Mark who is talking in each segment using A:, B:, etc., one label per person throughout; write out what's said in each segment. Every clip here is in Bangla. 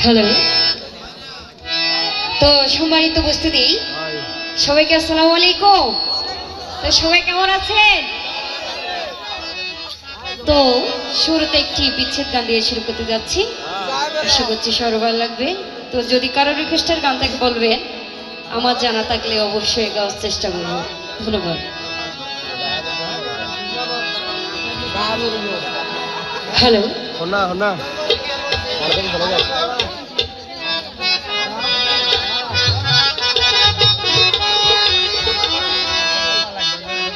A: হ্যালো। তো সম্মানিত উপস্থিতি, সবাইকে আসসালামু আলাইকুম। তো সবাই কেমন আছেন? তো শুরুতে একটি বিচ্ছেদ গান দিয়ে শুরু করতে যাচ্ছি। আশা করছি সবার ভালো লাগবে। তো যদি কারো রিকোয়েস্টের গান থাকে বলবেন, আমার জানা থাকলে অবশ্যই গাওয়ার চেষ্টা করব। ধন্যবাদ। হ্যালো।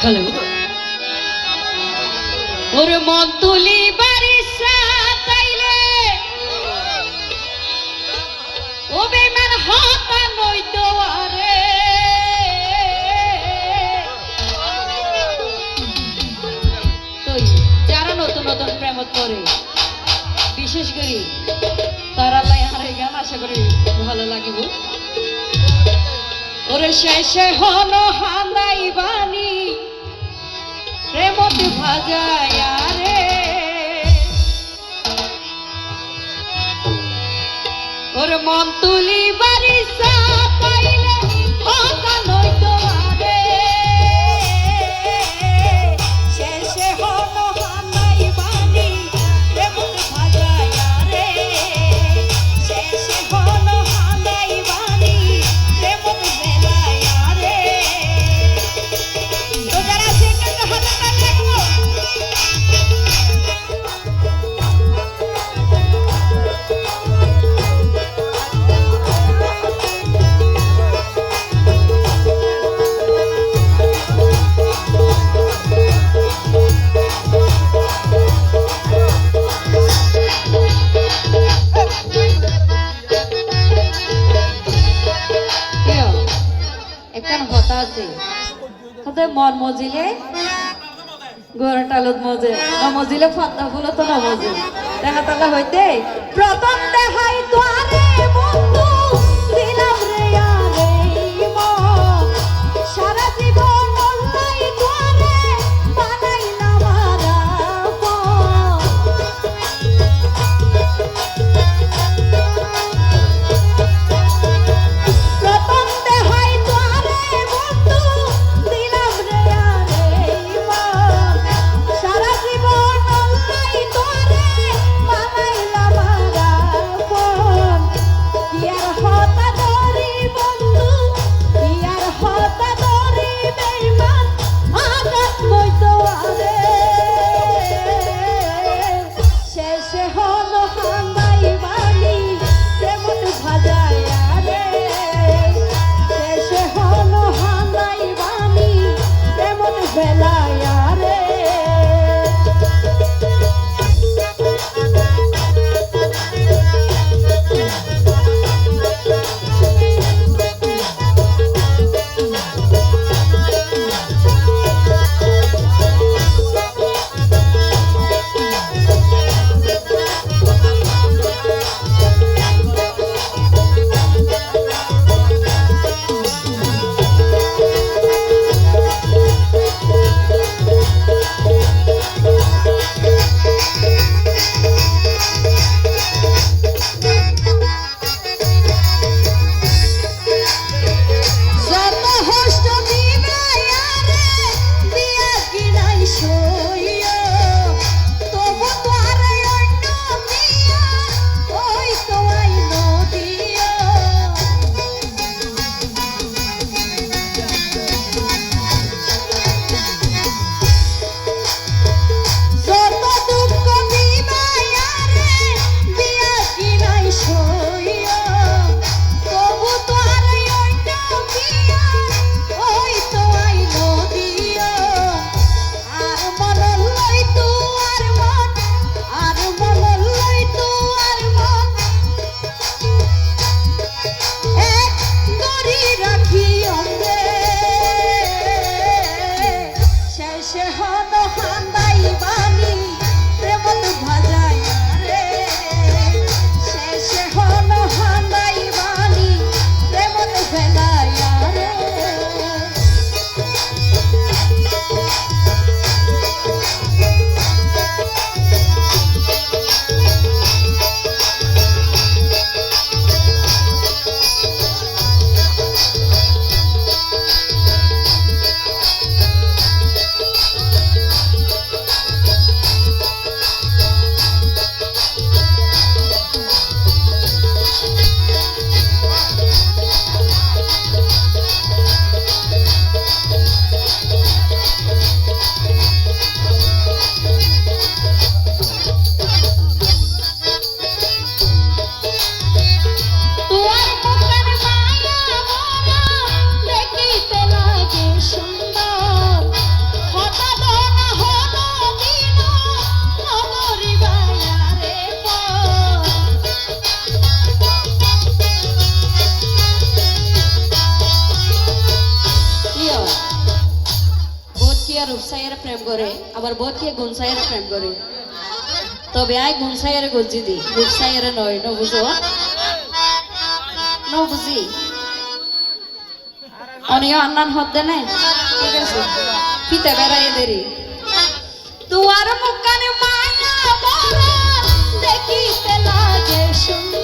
A: হ্যালো। ওর মন তুলি বারিশা তাইলে ও বেমান হতা নই দোয়ারে তুই যারা নতুন নতুন প্রেমত করে বিশেষ করে তারা লাই হারে গান আশা করি ভালো লাগিব। ওরে শেষে হন হান্দাই বাণী প্রেমতে ভাজায় রে ওর মন তুলি বারিশা পাইলে হতা নই দোয়ারে শেষে হন হান্দাই বাণী প্রেমতে ভাজায় রে শেষে হন হান্দাই বাণী প্রেমতে ভেলায় রে। তো যারা সেটা হাতে তালি লাগবো। একখান হতা আছে হতে মন মজিলে গোড়া টালত মজে নমজিলে ফাতা ফুলো তো নমজে দেখা তালা হইতে প্রথম দেখাই তোরে বন্ধু দিলাম রে আরে মন সারা জীবন অল্লাই তোরে বানাইলাম আবার বটিয়ে গুনসাইয়ের প্রেম করে তবে আয় গুনসাইয়ের গজ্জি দি গুনসাইয়ের নয় ন বুঝো ন বুঝি অনিও আন্নান হদ দে নাই ঠিক আছে ফিতে বেড়াই দেরি তুয়ার মুখানে মায়া বড় দেখিতে লাগে সুন্দর